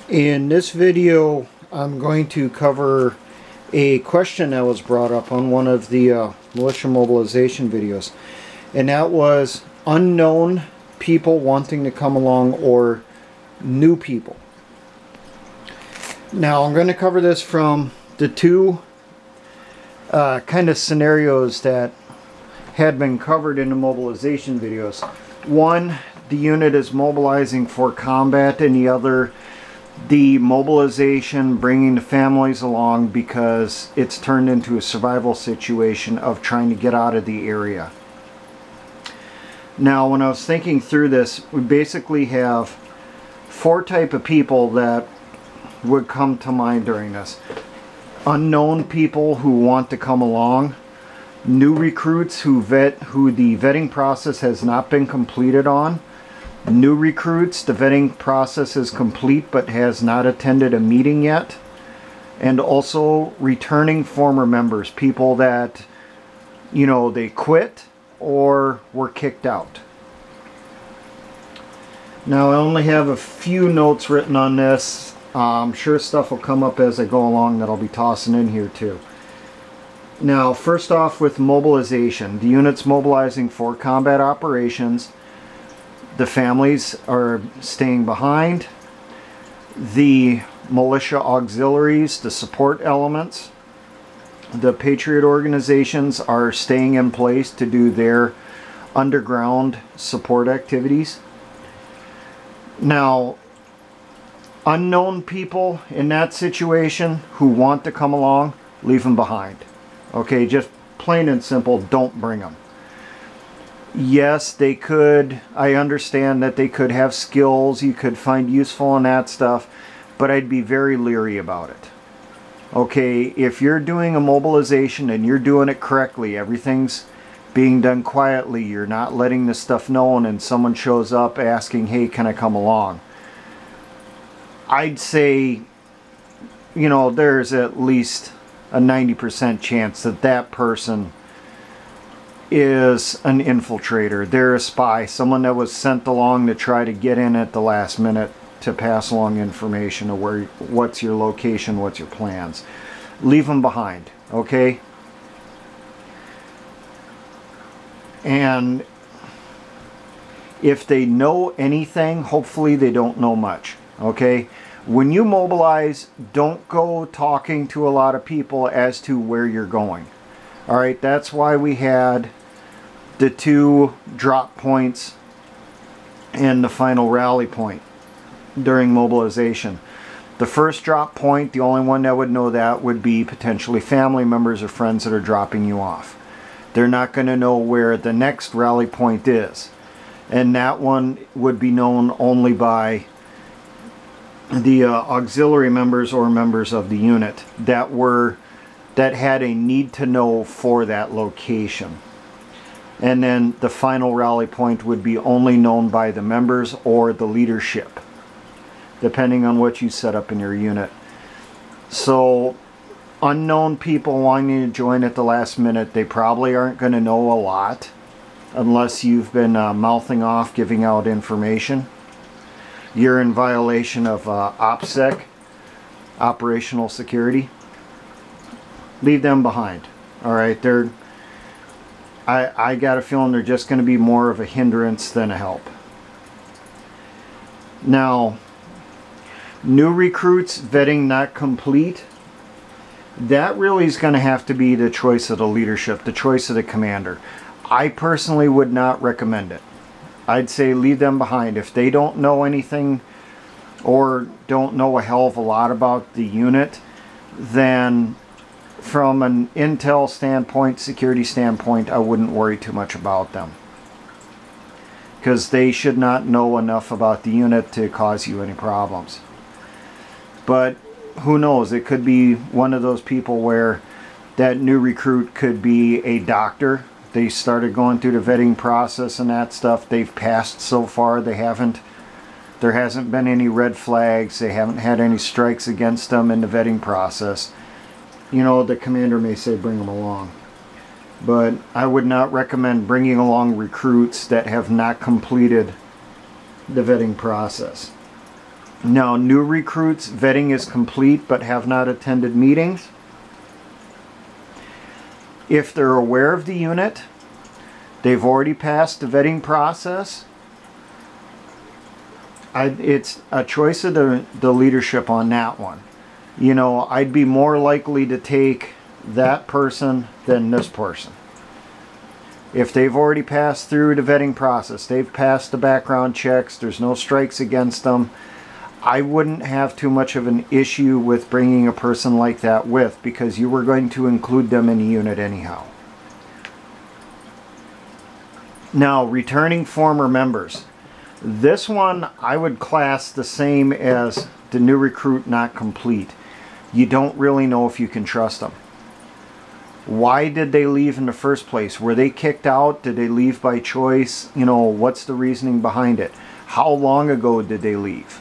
In this video, I'm going to cover a question that was brought up on one of the militia mobilization videos, and that was unknown people wanting to come along or new people. Now, I'm going to cover this from the two kind of scenarios that had been covered in the mobilization videos. One, the unit is mobilizing for combat, and the other, the mobilization bringing the families along because it's turned into a survival situation of trying to get out of the area. Now, when I was thinking through this, we basically have four types of people that would come to mind during this. Unknown people who want to come along, new recruits who the vetting process has not been completed on, new recruits, the vetting process is complete but has not attended a meeting yet, and also returning former members, people that, you know, they quit or were kicked out. Now, I only have a few notes written on this. I'm sure stuff will come up as I go along that I'll be tossing in here too. Now, first off with mobilization. The unit's mobilizing for combat operations. The families are staying behind. The militia auxiliaries, the support elements, the Patriot organizations are staying in place to do their underground support activities. Now, unknown people in that situation who want to come along, leave them behind. Okay, just plain and simple, don't bring them. Yes, they could, I understand that they could have skills you could find useful in that stuff, but I'd be very leery about it. Okay, if you're doing a mobilization and you're doing it correctly, everything's being done quietly, you're not letting this stuff known, and someone shows up asking, hey, can I come along? I'd say, you know, there's at least a 90% chance that that person is an infiltrator. They're a spy, someone that was sent along to try to get in at the last minute to pass along information of where, what's your location, what's your plans. Leave them behind, okay? And if they know anything, hopefully they don't know much, okay? When you mobilize, don't go talking to a lot of people as to where you're going. All right, that's why we had the two drop points and the final rally point during mobilization. The first drop point, the only one that would know that would be potentially family members or friends that are dropping you off. They're not going to know where the next rally point is. And that one would be known only by the auxiliary members or members of the unit that had a need to know for that location. And then the final rally point would be only known by the members or the leadership, depending on what you set up in your unit. So unknown people wanting to join at the last minute, they probably aren't going to know a lot unless you've been mouthing off, giving out information. You're in violation of OPSEC, operational security. Leave them behind. All right, I got a feeling they're just going to be more of a hindrance than a help. Now, new recruits, vetting not complete. That really is going to have to be the choice of the leadership, the choice of the commander. I personally would not recommend it. I'd say leave them behind. If they don't know anything or don't know a hell of a lot about the unit, then from an intel standpoint, security standpoint, I wouldn't worry too much about them, because they should not know enough about the unit to cause you any problems. But who knows, it could be one of those people where that new recruit could be a doctor. They started going through the vetting process and that stuff. They've passed so far. There hasn't been any red flags. They haven't had any strikes against them in the vetting process. You know, the commander may say bring them along. But I would not recommend bringing along recruits that have not completed the vetting process. Now, new recruits, vetting is complete but have not attended meetings. If they're aware of the unit, they've already passed the vetting process, it's a choice of the leadership on that one. You know, I'd be more likely to take that person than this person. If they've already passed through the vetting process, they've passed the background checks, there's no strikes against them, I wouldn't have too much of an issue with bringing a person like that with, because you were going to include them in the unit anyhow. Now, returning former members. This one I would class the same as the new recruit not complete. You don't really know if you can trust them. Why did they leave in the first place? Were they kicked out? Did they leave by choice? You know, what's the reasoning behind it? How long ago did they leave?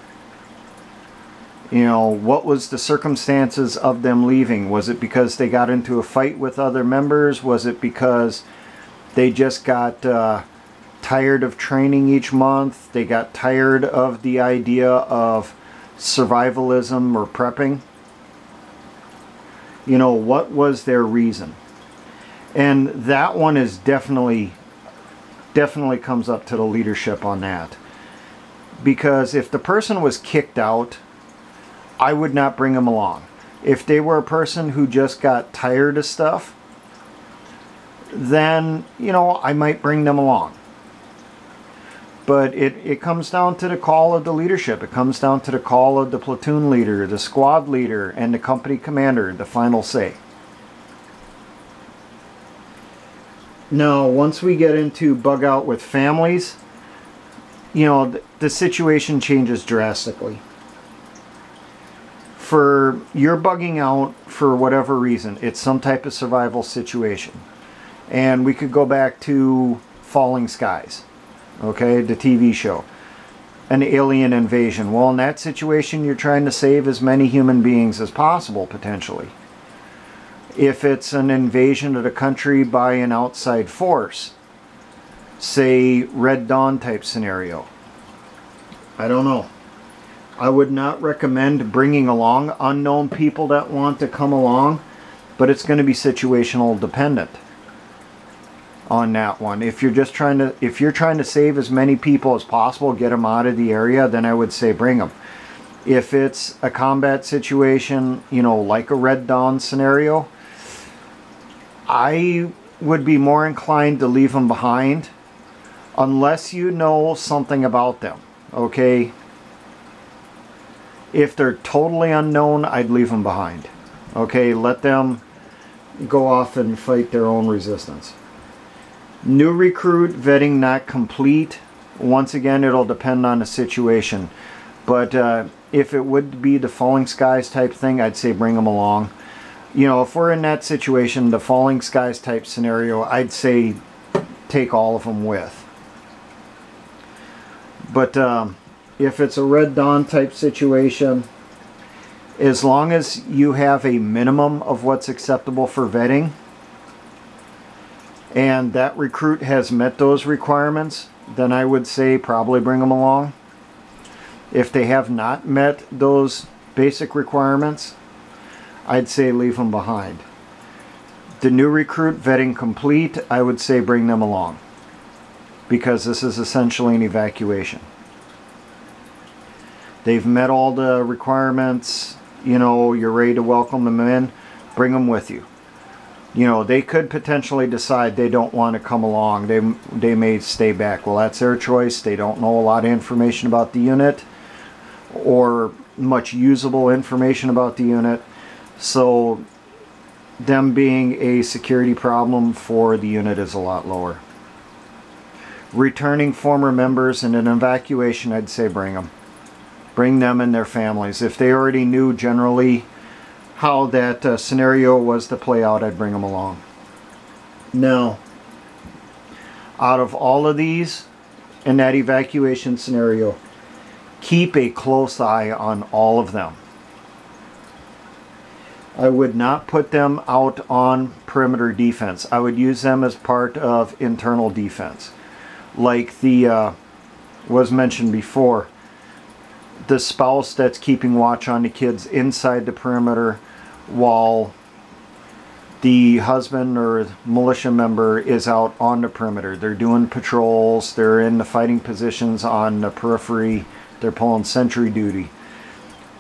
You know, what was the circumstances of them leaving? Was it because they got into a fight with other members? Was it because they just got tired of training each month? They got tired of the idea of survivalism or prepping? You know, what was their reason? And that one is definitely comes up to the leadership on that. Because if the person was kicked out, I would not bring them along. If they were a person who just got tired of stuff, then, you know, I might bring them along. But it comes down to the call of the leadership. It comes down to the call of the platoon leader, the squad leader, and the company commander, the final say. Now, once we get into bug out with families, you know, the situation changes drastically. For you're bugging out for whatever reason, it's some type of survival situation. And we could go back to Falling Skies. Okay, the TV show. An alien invasion. Well, in that situation, you're trying to save as many human beings as possible, potentially. If it's an invasion of the country by an outside force, say Red Dawn type scenario, I don't know. I would not recommend bringing along unknown people that want to come along, but it's going to be situational dependent on that one. If you're trying to save as many people as possible, get them out of the area, then I would say bring them. If it's a combat situation, you know, like a Red Dawn scenario, I would be more inclined to leave them behind unless you know something about them. Okay, if they're totally unknown, I'd leave them behind. Okay, let them go off and fight their own resistance. New recruit, vetting not complete. Once again, it'll depend on the situation. But if it would be the Falling Skies type thing, I'd say bring them along. You know, if we're in that situation, the Falling Skies type scenario, I'd say take all of them with. But if it's a Red Dawn type situation, as long as you have a minimum of what's acceptable for vetting, and that recruit has met those requirements, then I would say probably bring them along. If they have not met those basic requirements, I'd say leave them behind. The new recruit, vetting complete, I would say bring them along, because this is essentially an evacuation. They've met all the requirements, you know, you're ready to welcome them in, bring them with you. You know, they could potentially decide they don't want to come along. They may stay back. Well, that's their choice. They don't know a lot of information about the unit or much usable information about the unit. So them being a security problem for the unit is a lot lower. Returning former members in an evacuation, I'd say bring them. Bring them and their families. If they already knew generally how that scenario was to play out, I'd bring them along. Now, out of all of these in that evacuation scenario, keep a close eye on all of them. I would not put them out on perimeter defense. I would use them as part of internal defense. Like the was mentioned before, the spouse that's keeping watch on the kids inside the perimeter while the husband or militia member is out on the perimeter. They're doing patrols, they're in the fighting positions on the periphery, they're pulling sentry duty.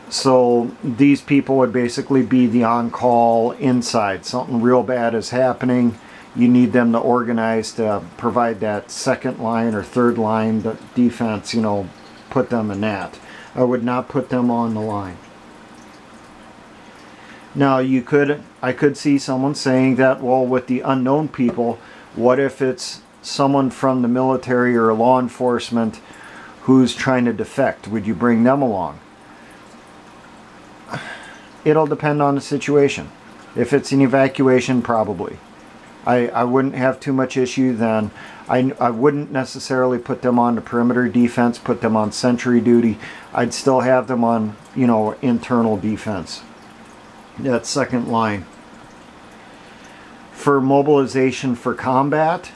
So these people would basically be the on-call inside. Something real bad is happening. You need them to organize to provide that second line or third line defense, you know, put them in that. I would not put them on the line. Now I could see someone saying that, well, with the unknown people, what if it's someone from the military or law enforcement who's trying to defect? Would you bring them along? It'll depend on the situation. If it's an evacuation, probably. I wouldn't have too much issue then. I wouldn't necessarily put them on the perimeter defense, put them on sentry duty. I'd still have them on, you know, internal defense. That second line. For mobilization for combat,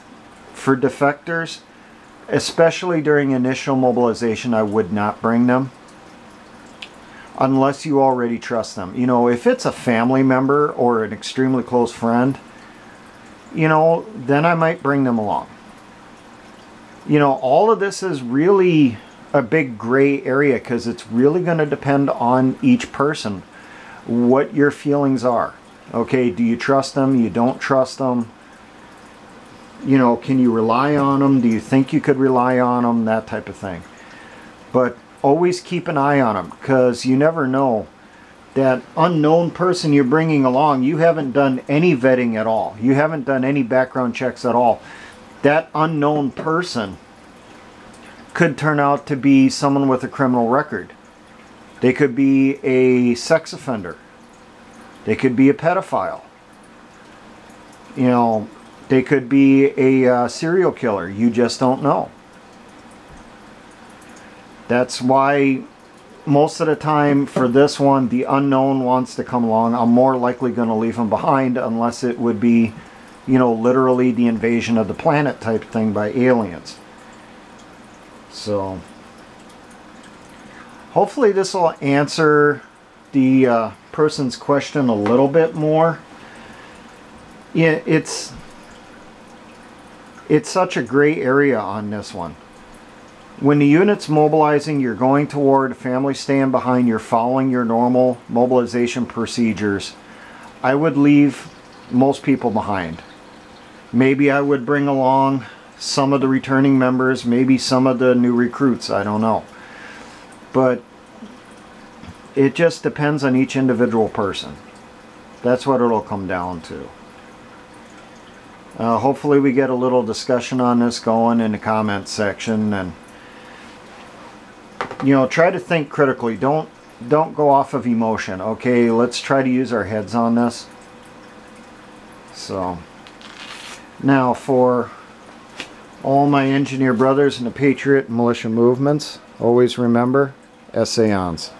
for defectors, especially during initial mobilization, I would not bring them unless you already trust them. You know, if it's a family member or an extremely close friend, you know, then I might bring them along. You know, all of this is really a big gray area because it's really going to depend on each person, what your feelings are. Okay, do you trust them? You don't trust them? You know, can you rely on them? Do you think you could rely on them? That type of thing. But always keep an eye on them, because you never know. That unknown person you're bringing along, you haven't done any vetting at all. You haven't done any background checks at all. That unknown person could turn out to be someone with a criminal record. They could be a sex offender. They could be a pedophile. You know, they could be a serial killer. You just don't know. That's why most of the time for this one, the unknown wants to come along. I'm more likely going to leave them behind unless it would be, you know, literally the invasion of the planet type thing by aliens. So hopefully this will answer the person's question a little bit more. Yeah, it's such a gray area on this one. When the unit's mobilizing, you're going toward, family staying behind, you're following your normal mobilization procedures. I would leave most people behind. Maybe I would bring along some of the returning members, maybe some of the new recruits, I don't know. But it just depends on each individual person. That's what it'll come down to. Hopefully we get a little discussion on this going in the comments section, and you know, try to think critically. Don't go off of emotion. Okay, let's try to use our heads on this. So now for all my engineer brothers in the Patriot and militia movements, always remember, essayons.